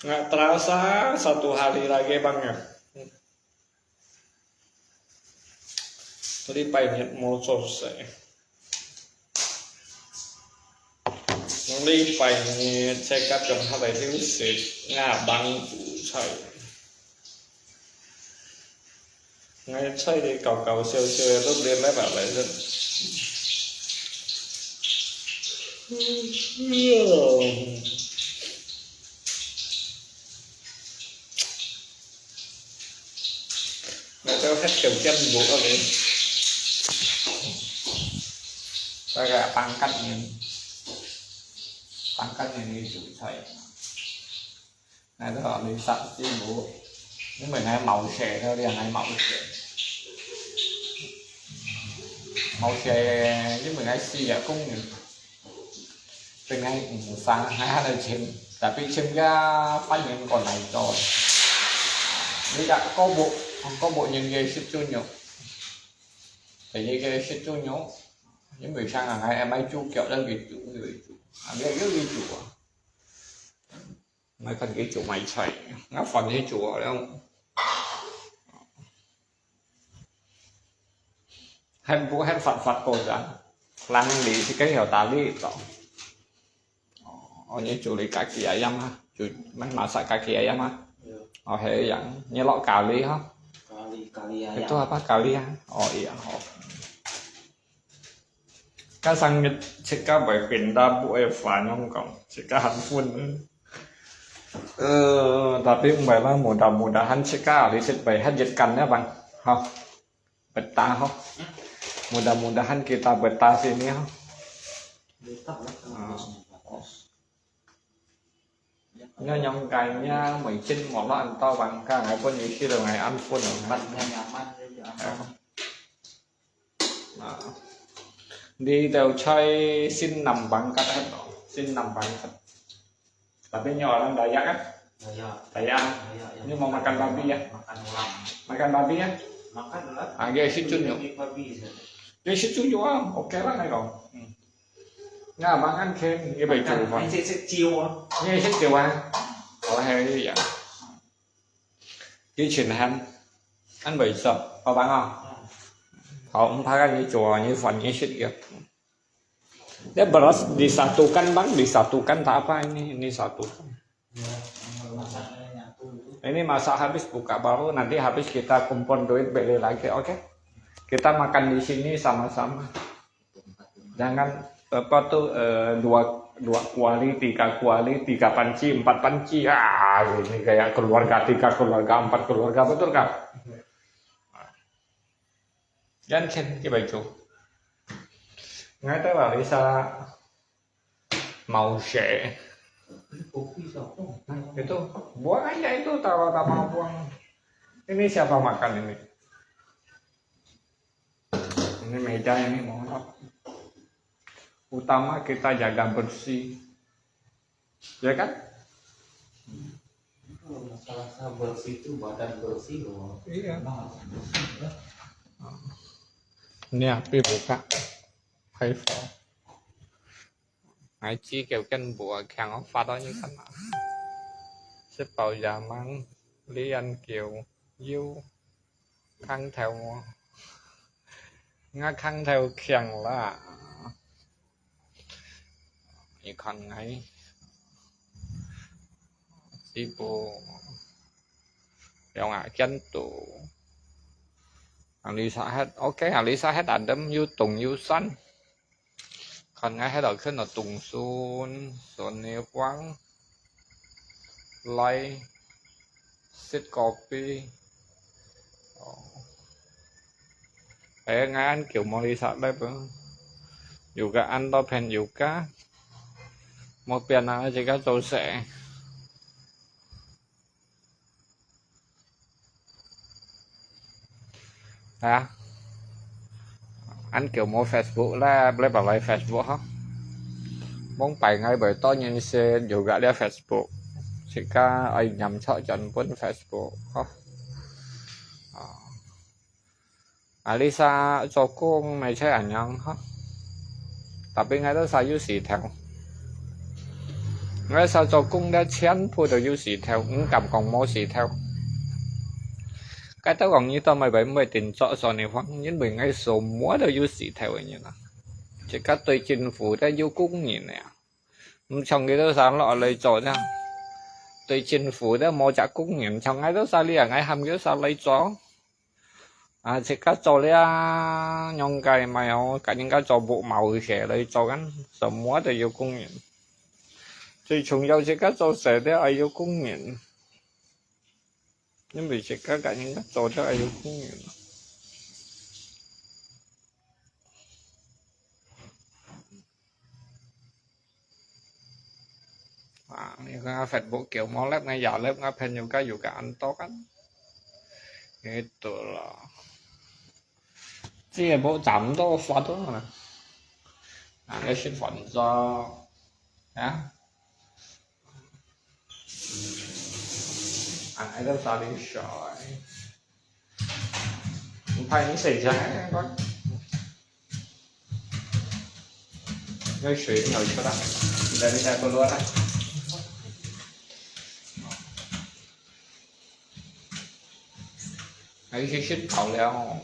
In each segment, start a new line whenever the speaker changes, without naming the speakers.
Nggak terasa 1 hari lagi bang ya. Tadi pahit mau selesai. Tadi pahit check up trong 2 tiếng xịt ngả băng chạy. Ngay chạy thì cầu siêu siêu lúc đêm lấy bảo lại rất. Người ta hết kiểu chân buộc ở đây. Ta gạ pangkatnya ini chủ saya. Này đó họ đi sẵn chứ bố. Nhưng mà ngay màu xè thôi đi, ngay màu xè. Màu xè chứ mình ngay xì ở cung nhỉ. Từ ngay sáng 2 đời chim. Tapi chimnya panjang còn này rồi. Đây đã có bộ nhân gây sức chú nhục. Tại vì cái sức chú nhục. Những người sang là ngay em ấy chú kiểu đơn vị chủ người chủ. Biết rất ghi chủ à? Mấy phần ghi chủ mày chạy. Nó phần ghi chủ ở đâu? Hem bố hem phạt cổ ra. Làm lý thì cái hiểu ta lý đó. Như chủ lý cả kỳ ayam ha. Chủ mấy mà xài cả kỳ ayam ha. Hệ dạng như lọ cà lý ha. Cà lý itu apa kali ya? Oh iya. Các sang jika berpindah bu Eva nyongkong jika handphone tapi umpamanya mudah-mudahan jika riset hadirkan ya bang, betah mudah-mudahan kita betah sini nyongkainya mungkin mau antau bang kang pun isi dengan handphone nyaman đi đều chơi xin nằm bằng cách hết rồi, xin nằm bằng cách tapi nhỏ lắm đại giác á đại giác nhưng mà makan babi ya makan babi ya dia situ nyok dia situ juga oke lah này rồi nggak bang ăn thêm cái bài chủ mà nghe sẽ chiều à hay như vậy cái chuyện ăn bảy sợ có bang không không phải như chùa như phần như shit gitu. Dia beras disatukan bang, disatukan tak apa ini satukan. Ini masak habis buka baru, nanti habis kita kumpul duit beli lagi, oke? Kita makan di sini sama-sama. Jangan apa tuh 2 kuali, 3 kuali, 3 panci, 4 panci, ini kayak keluarga 3 keluarga 4 keluarga betul kan? Dán trên cái bài chủ ngay tới bảo Lisa màu sệ itu buang aja itu tahu tak mau buang ini siapa makan ini meja ini mohon maaf utama kita jaga bersih ya kan
masalah bersih itu badan bersih loh
iya ini api buka iPhone ai chi kiểu chân bùa kháng ốc phát đó như thế nào xếp vào giả mang lý ăn kiểu yêu khăn theo ngã khăn theo kháng là như khăn ấy đi bộ đeo ngã chân tủ Lisa hết ok Lisa hết đâm yêu tùng yêu xanh còn ngay hết ở khi nào tùng xuân xuân yêu quang lay sit copy ngay ăn kiểu Lisa đây juga anda pen juga mau piana juga selesai anh kiểu mua Facebook là boleh pakai Facebook ha mong phải ngay bởi tôi nhìn xem juga dia Facebook jika ai nhầm sợ chân pun Facebook ha Alisa Joko mày chơi ảnh nhân ha tapi ngay đó saya sih theo ngay sao cho cũng đã chén phụ được yêu sĩ theo cũng cầm còn mô sĩ theo cái tao còn như tao mày bảy mươi tiền cho này hoặc những người ngay số múa được yêu sĩ theo như nào chỉ các tôi chính phủ đã yêu cũng nhìn nè trong cái đó sáng lọ lấy cho nha tôi chính phủ đã mua trả cũng nhìn trong ngay đó sao liền ngay hầm cái sao lấy chó chỉ các cho lấy nhông cái mày cả những cái cho bộ màu sẽ lấy cho gắn số múa được yêu cũng nhìn最重要是嗰做蛇咧，係要公園，因為食嗰間應該做得係要公園。你看 Facebook 叫我lớp ngay giờ lớp ngay pen nhiều cái anh tốt anh, itu lah. Chỉ bộ chậm đó phát đó mà, cái sinh phận do, hả? Ai đâu sao đi sỏi phải những xảy ra con gây水ngồi cho đó đây đi đây tôi luôn đấy ấy khi ship khẩu leo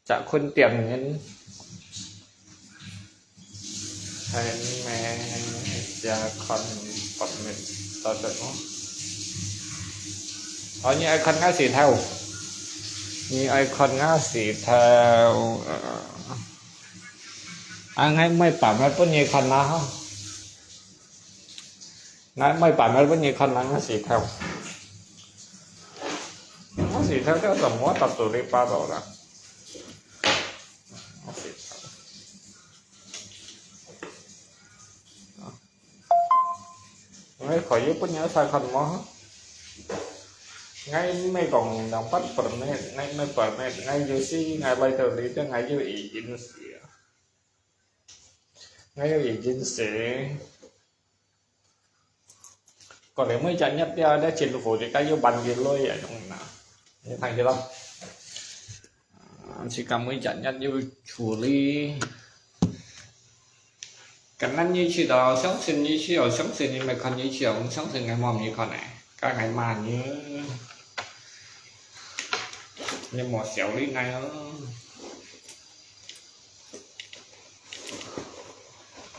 chả khuyên tiền nhân hay mẹ cha con còn mình tao tự nó như ai con ngã xỉ theo như ai con ngã xỉ theo ngay mấy bản mấy bữa như con nào không ngay mấy bản mấy bữa như con nào ngã xỉ theo theo tầm quá tập tụ đi ba độ là ngay khỏi giúp có nhớ sai phần mó ngay mấy còn đồng phát phần này ngay mấy phần này ngay dưới si ngay bây giờ đi tới ngay dưới ý chính sĩ ngay dưới ý chính sĩ còn nếu mới chẳng nhất ra đã trình phủ thì cái vô bằng gì lôi ở trong nào như thằng gì đâu chỉ cần mới chẳng nhất vô chủ lý cáiนั้นnhư chỉ đó sống sinh như chỉ ở sống sinh như mày còn như chỉ ở sống sinh ngày mồm như con này các ngày mà như một xéo đi ngay đó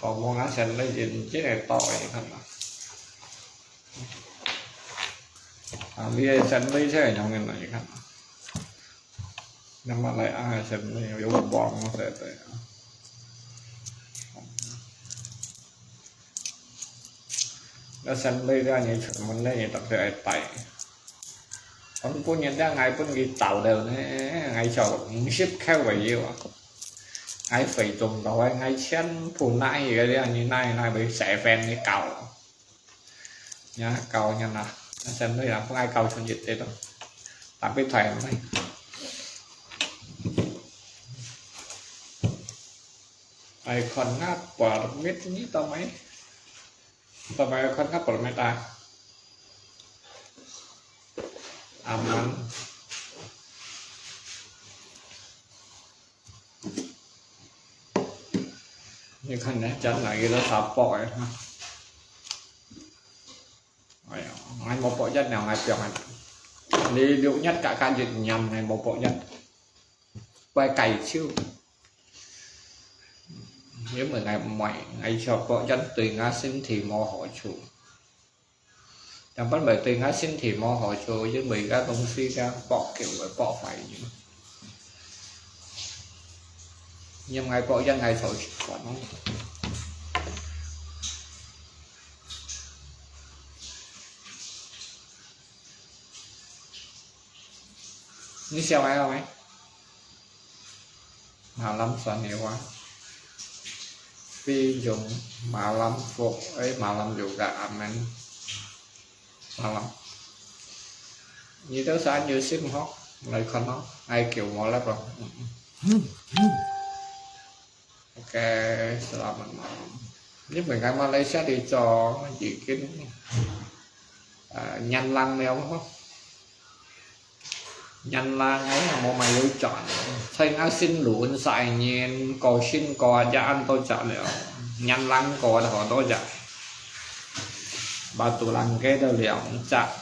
còn mua ngã sen lấy gì chứ này to vậy không bây giờ sen lấy thế nhau người này không nhưng mà lại ai sen lấy yếu bom nó sẽ tới nó sen lấy ra như chuyện mình lấy tập thể tại ông cô nhận ra ngày con gì tạo đều này ngày sau ship theo vậy yêu ai phải trùng rồi ngay chen phù nai gì đấy như này bị xẻ ven cái cầu nhá cầu nha nào nó sen lấy làm không ai cầu trong dịch thế đâu tạm biết thầy này ai còn ngáp quả biết như tao mấy tao mấy con ngáp quả mấy ta aman như khăn này chân lại cái đó sạp bội ha ngay một bộ chất nào ngay biểu này lý liệu nhất cả can dịch nhằm này một bộ chất quay cày chiêu nếu mà ngày cho bộ chất tùy ngã sinh thì mò hỏi chủ chẳng bắt bởi tùy ngã sinh thì mò hỏi chủ với mình các công suy ra bỏ kiểu với bỏ phải nhưng ngày bộ dân ngày sổ còn không như sao ai không ấy mà lâm soạn nhiều quá vì dùng mà lâm phục ấy mà lâm dù cả amen mà lâm như đó sao như ship hot lại không nó ai kiểu mò lắm rồi ok selamat malam nếu mình ngay Malaysia đi cho gì cái nhanh lăng neo không nhanh lăng ấy là một mày lựa chọn xây ngã xin lụn xài nhiên cầu xin cò cho ăn tôi chọn liệu nhăn lăng có đó đó dạ batu lăng cái đó liang chặt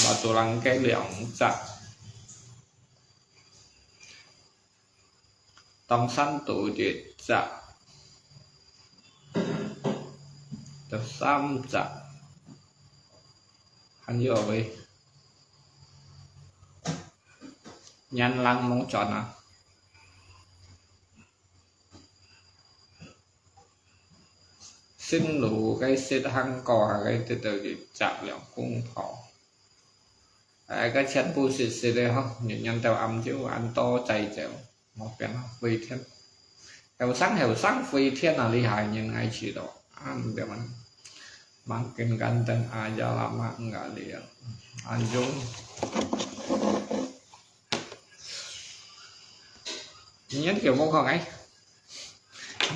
batu lăng cái liang chặt tông sanh tụ diệt chặt tập sam chặt hắn vô vậy nhăn lăng mong chọn à xin lũ cái xịt hăng cò cái từ từ thì chạm liệu cung thọ cái chân bu xịt xịt đây không những nhân tàu âm chứ ăn to chạy chèo một cái nó vì thiên heo sáng vì thiên là厉害nhưng ngay chỉ đó ăn để mình mang kinh gan tên ai ra làm ăn ngã liền ăn chung nhất kiểu mong không ấy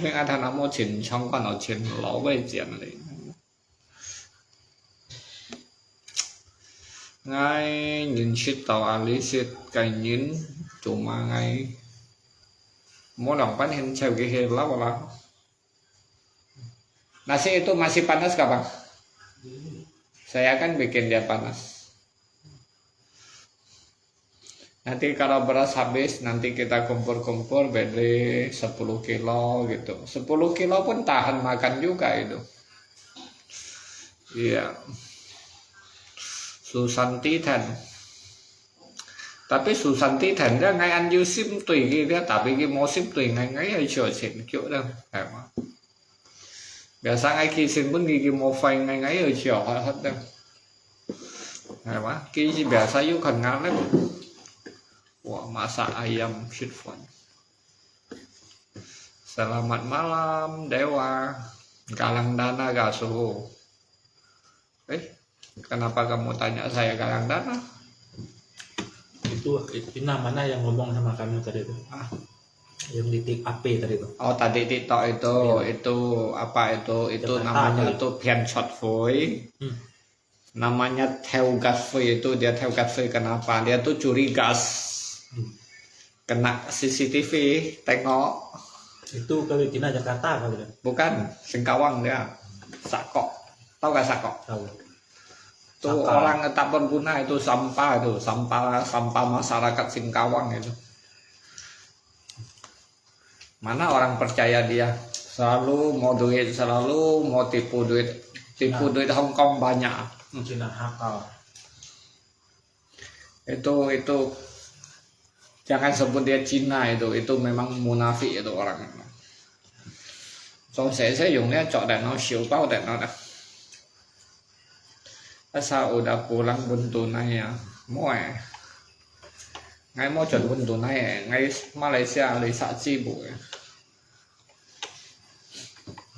nhưng anh ta nó mua chuyện trong con nó chuyện lỗ về chuyện này ngay nhìn shit tàu ali shit cái nhìn cuma ngay mau dong pan hin cewek hilang wala nasi itu masih panas gak bang? Saya akan bikin dia panas. Nanti kalau beras habis nanti kita kumpul-kumpul beli 10 kilo gitu. 10 kilo pun tahan makan juga itu. Iya. Susanti Thần. Tapi Susanti Thần ra ngay ăn như sim tùy kia tapi cái món sim tùy ngay ngay hay chờ xịn kiểu đâu. Phải không? Biasa ngay khi xin pun gigi mau phanh ngay ngay ở chiều hết đâu. Hay quá, cái gì biasa yêu cần ngang lắm. Wah, masak ayam shitfon. Selamat malam Dewa Galang Dana Gasuhu. Kenapa kamu tanya saya Galang Dana?
Itu namanya yang ngomong sama kamu tadi itu. Yang di TikTok tadi itu.
Oh tadi TikTok itu apa itu namanya itu Pian Shot Boy. Namanya Theo Gas Boy itu dia Theo Gas Boy kenapa? Dia tuh curi gas. Kena CCTV tengok.
Itu kali Cina Jakarta kali kan?
Bukan, Singkawang dia. Sakok. Tahu gak Sakok?
Tahu.
Tuh orang tak berguna itu sampah masyarakat Singkawang itu. Mana orang percaya dia selalu mau duit, selalu mau tipu duit Hong Kong banyak.
Cina hakal.
Itu jangan sebut dia Cina itu memang munafik itu orang. Rồi sẽ dùng cái chọn để nó xỉu bao để nó đặt. Sao udah pulang buntu này à? Mua ngay mua chuẩn buntu này ngay Malaysia lấy xã chi bù.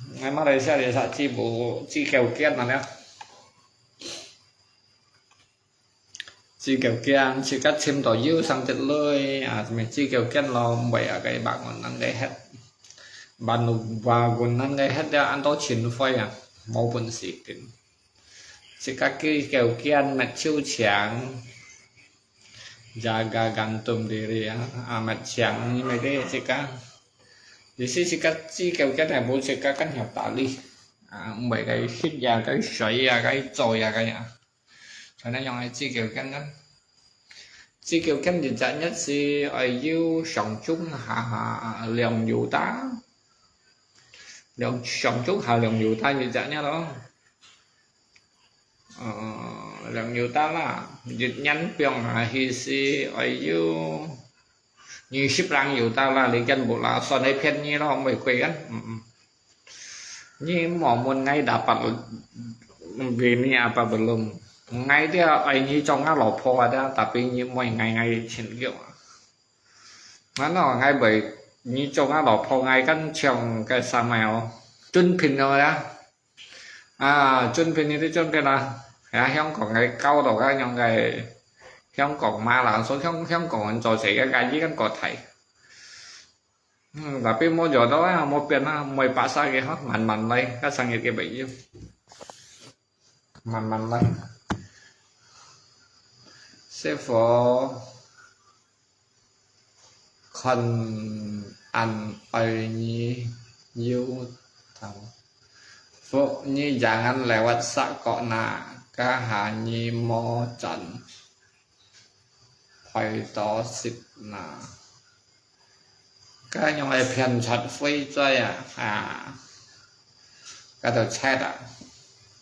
Ngay Malaysia lấy xã chi bù chi kèo kiên mà nhá. Chi kèo kiên chỉ cắt chim tỏi dưa sang chật lơi mình chi kèo kiên lo bảy ở cái bạn còn ăn đây hết. Bạn và còn ăn đây hết ra ăn to chín phơi mau buồn xịt chỉ các cái kèo kiên mặt chiêu trắng jaga gantung diri mặt trắng như mấy cái chỉ các di sini si kèo kiên này bố chỉ các căn nhập tali mấy cái xích ra cái sợi cái trồi cái cho nên dùng chi kèo kiên đó chi kèo kiên thì chắc nhất si ở yêu sống chung liền dù tá liền sống chung liền dù ta như chắc nhá đó lần nhiều ta là dịch nhánh pion hi si ở yêu như ship răng nhiều ta là lý chân bộ là son hay pen như nó không phải quay ăn như mỏ một ngày đã bắt vì nhà apa belum ngay dia ini trong ngã lò po ada tapi như mọi ngày trên kiểu nó ngay bởi như trong ngã lò po ngay căn trồng cái sa mèo chân pin rồi đó chân pin như thế chân pin là không còn cái câu đầu cái nhau cái không còn ma là số không còn trò xảy cái gì kan có thầy tapi mau giờ đó mau tiền mày phá sai cái hết mạnh đây cái sang cái bị mạnh đây sẽ phổ con ăn ai nhiều Phụ như jangan lewat sakona kahanyi mo chan phải to xịt na cái nhau ai phiền chặt phi chơi cái đầu chết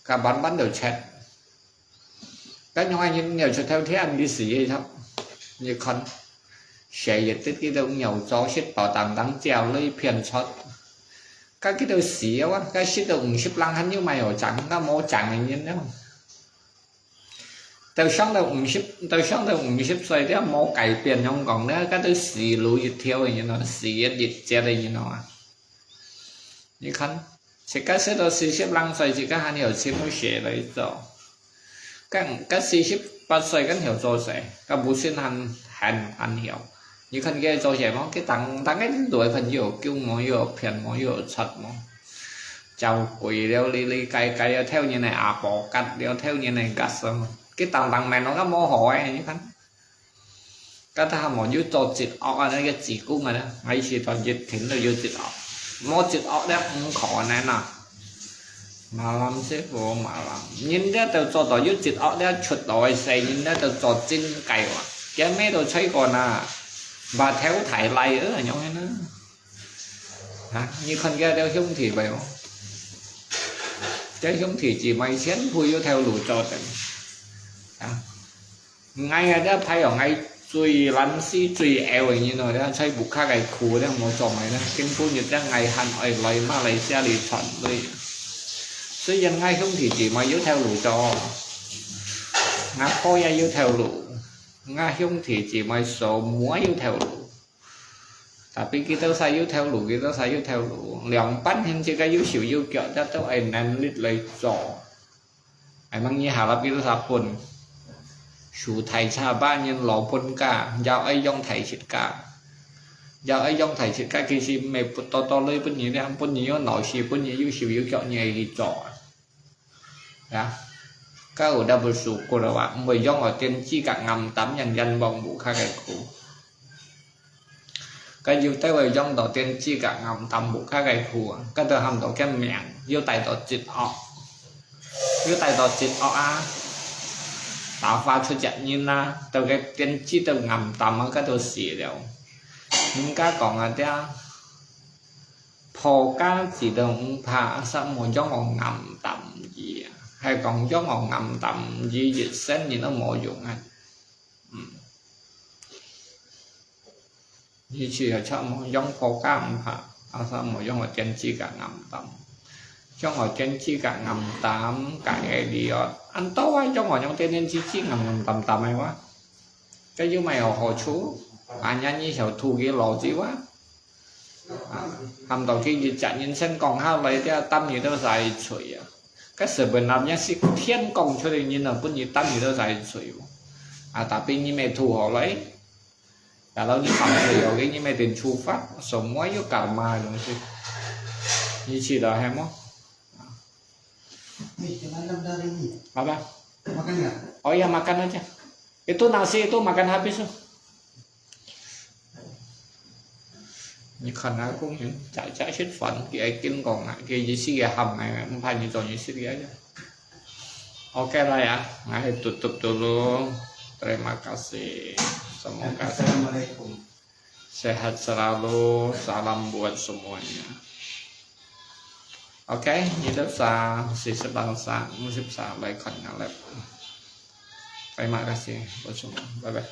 cái bắn đầu chết cái nhau ai những nhiều cho theo thế anh đi xỉ hay không như con sẽ dịch tích cái đâu nhiều cho xịt bảo tàng đáng treo lấy phiền chặt cái đầu xỉ quá cái xịt đầu xịt lăng hắn như mày ở chẳng nó mô chẳng như thế nào từ sáng đầu ship xoay thế mô cải tiền không còn nữa cái thứ xì lùi dịch theo như nó xì dịch che đây như nó như khăn chỉ cái xếp đầu xì ship lăng xoay chỉ cái hai hiểu xếp nó xẻ đấy rồi cái xì ship bắt xoay cái hiểu rồi sẽ cái bút xin hành hiểu như khăn kia cho trẻ món cái tăng cái tuổi phần nhiều kêu món nhiều phiền món nhiều sạch món chào quỷ đeo li cay theo như này bỏ cắt đeo theo như này cắt xong cái tầng này nó có mô hồ ấy như thế cái ta một dưới cho chít ọc ở đây cái chỉ cung này đó ngay khi toàn dịch thỉnh là dưới chít ọc mô chít ọc đấy không khó này nè mà làm xếp vô mà làm nhìn đấy từ cho tỏ dưới chít ọc đấy chuột đòi xây nhìn đấy từ cho chín cày quá cái mấy đồ chơi còn và theo thải lại ở nhau ấy nữa hả như con kia đeo không thì vậy cái không thì chỉ mày xén vui vô theo lũ cho tình ngay đó thay ở ngay chui lăn xí chui eo như nói đó xây bục khác cái khu đó một trò này đó kinh phu nhật ra ngày Hà Nội lấy Malaysia đi chọn đi xây dân ngay không thì chỉ mày vô theo lũ cho ngã khôi ra vô theo lũ ngã không thì chỉ mày số múa vô theo lũ tapi kita sayu theo lũ kita sayu theo lũ lòng bắn hình chỉ cái yếu xỉu yếu kẹo cho tao em nên lít lấy trò anh mang như hà lập kita sapun chủ thầy cha ba nhân lò pun cả giao ấy dòng thầy xịt cả giao ấy dòng thầy xịt cả khi xin mẹ to lấy pun như thế pun như nói xì pun như yếu xỉu yếu kẹo như gì trò đó các ở double số của các bạn 10 dòng ở trên chi cả ngầm 8 nhân dân vòng bộ khác cái cũ cái yêu tay về dòng đầu tiên chi cả ngầm tầm bộ khác cái cũ cái từ hầm đầu cái miệng yêu tay đầu chít ọ yêu tay đầu chít ọ tạo pha cho chặt như na từ cái tiên chi từ ngầm tầm ở cái đầu xì đều những cái còn là thế phô cá chỉ đồng phá sao một dòng còn ngầm tầm gì hay còn dòng còn ngầm tầm gì dịch xén gì nó mổ dụng anh như chỉ là cho một dòng phô cá phá sao một dòng ở trên chi cả ngầm tầm trong ở trên chi cả ngầm tầm cái đi anh tốt ai trong ở trong tên chi ngầm tầm này quá cái dưới mày hồ chú anh nhanh như sầu thu kia lò chí quá hầm đầu khi dịch chạy nhân sinh còn hao lấy cái tâm gì đâu dài sủi cái sự bình làm nhá sĩ thiên công cho nên như là cũng như tâm gì đâu dài sủi tapi như mày thu họ lấy là lâu như phạm thì ở cái như mày tiền chu phát sống quá vô cả mà đúng chứ như chỉ là hay mốt apa
makan nggak?
Oh ya makan aja itu nasi itu makan habis tuh như khẩn á cũng những chạy xích phận kia kinh còn lại kia gì xí gà hầm này không phải như trò như xí gà chứ ok lah ya nah tutup dulu terima kasih semoga sehat selalu salam buat semuanya ok như đất xa si sebangsa musib sa baik khẩn ngalep terima kasih buat semua bye bye